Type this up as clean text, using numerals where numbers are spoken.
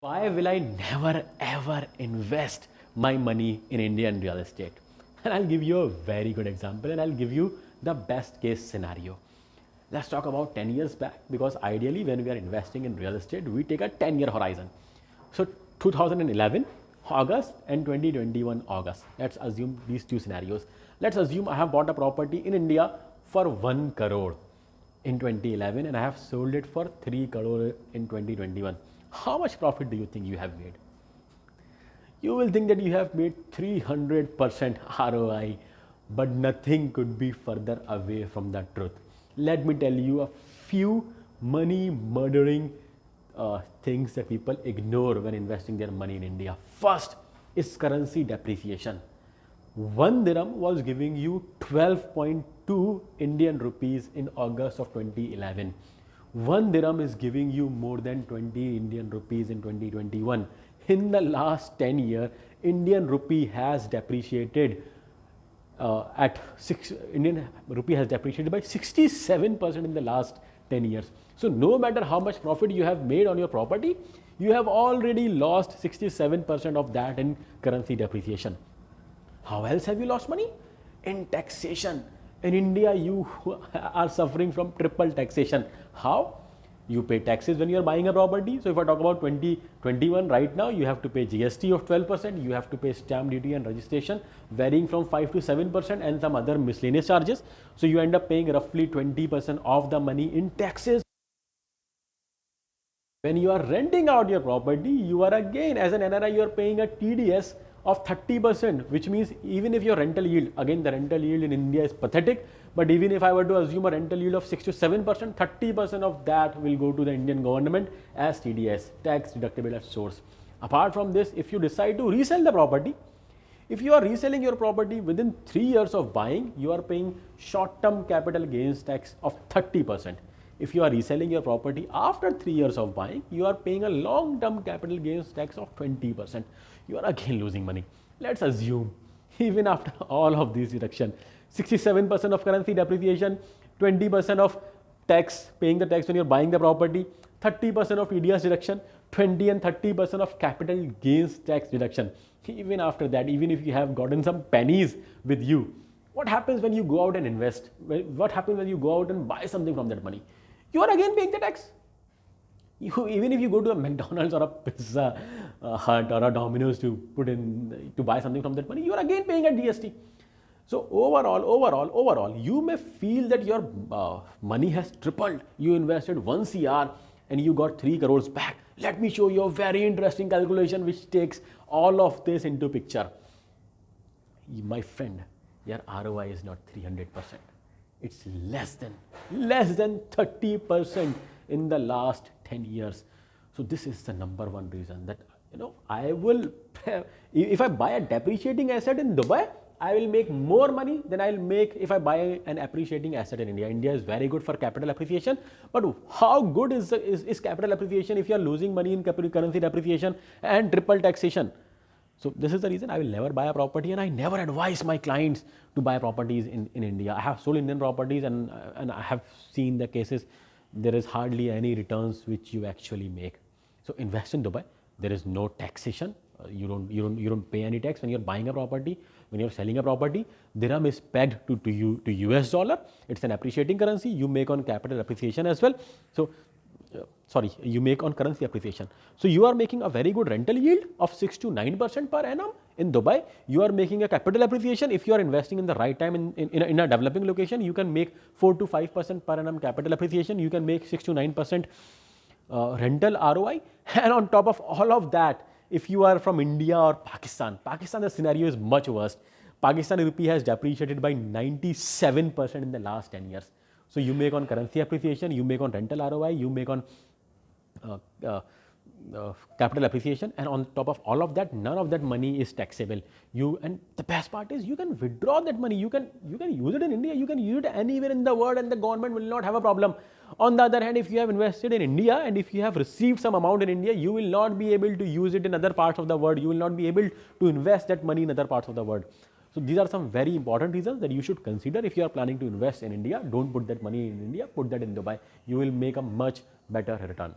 Why will I never ever invest my money in Indian real estate? And I'll give you a very good example and I'll give you the best case scenario. Let's talk about 10 years back because ideally, when we are investing in real estate, we take a 10-year horizon. So, 2011 August and 2021 August. Let's assume these two scenarios. Let's assume I have bought a property in India for 1 crore in 2011 and I have sold it for 3 crore in 2021. How much profit do you think you have made? You will think that you have made 300% ROI, but nothing could be further away from the truth. Let me tell you a few money murdering things that people ignore when investing their money in India. First is currency depreciation. 1 dirham was giving you 12.2 Indian rupees in August of 2011. 1 dirham is giving you more than 20 Indian rupees in 2021. In the last 10 years, Indian rupee has depreciated Indian rupee has depreciated by 67% in the last 10 years. So no matter how much profit you have made on your property, you have already lost 67% of that in currency depreciation. How else have you lost money? In taxation. In India, you are suffering from triple taxation. How? You pay taxes when you are buying a property. So if I talk about 2021 right now, you have to pay GST of 12%, you have to pay stamp duty and registration varying from 5 to 7% and some other miscellaneous charges. So you end up paying roughly 20% of the money in taxes. When you are renting out your property, you are again, as an NRI, you are paying a TDS of 30%, which means even if your rental yield, again the rental yield in India is pathetic, but even if I were to assume a rental yield of 6 to 7%, 30% of that will go to the Indian government as TDS, tax deductible at source. Apart from this, if you decide to resell the property, if you are reselling your property within 3 years of buying, you are paying short-term capital gains tax of 30%. If you are reselling your property after 3 years of buying, you are paying a long-term capital gains tax of 20%. You are again losing money. Let's assume, even after all of these deduction, 67% of currency depreciation, 20% of tax, paying the tax when you're buying the property, 30% of TDS deduction, 20 and 30% of capital gains tax deduction. Even after that, even if you have gotten some pennies with you, what happens when you go out and invest? What happens when you go out and buy something from that money? You are again paying the tax. Even if you go to a McDonald's or a Pizza Hut or a Domino's to buy something from that money, you are again paying a GST. So overall, you may feel that your money has tripled. You invested 1 CR and you got 3 crores back. Let me show you a very interesting calculation which takes all of this into picture. My friend, your ROI is not 300%. It's less than 30% in the last 10 years. So this is the number one reason that I will if I buy a depreciating asset in Dubai, I will make more money than I'll make if I buy an appreciating asset in India. India is very good for capital appreciation, but how good is capital appreciation if you are losing money in currency depreciation and triple taxation? So this is the reason I will never buy a property, and I never advise my clients to buy properties in India. I have sold Indian properties and I have seen the cases. There is hardly any returns which you actually make. So invest in Dubai. There is no taxation. You don't pay any tax when you're buying a property. When you're selling a property, dirham is pegged to US dollar. It's an appreciating currency. You make on capital appreciation as well. So you make on currency appreciation. So you are making a very good rental yield of 6 to 9% per annum in Dubai. You are making a capital appreciation. If you are investing in the right time in a developing location, you can make 4 to 5% per annum capital appreciation. You can make 6 to 9% rental ROI. And on top of all of that, if you are from India or Pakistan, the scenario is much worse. Pakistan rupee has depreciated by 97% in the last 10 years. So you make on currency appreciation, you make on rental ROI, you make on uh, uh, capital appreciation, and on top of all of that, none of that money is taxable. And the best part is you can withdraw that money. You can use it in India. You can use it anywhere in the world, and the government will not have a problem. On the other hand, if you have invested in India and if you have received some amount in India, you will not be able to use it in other parts of the world. You will not be able to invest that money in other parts of the world. So these are some very important reasons that you should consider if you are planning to invest in India. Don't put that money in India, put that in Dubai. You will make a much better return.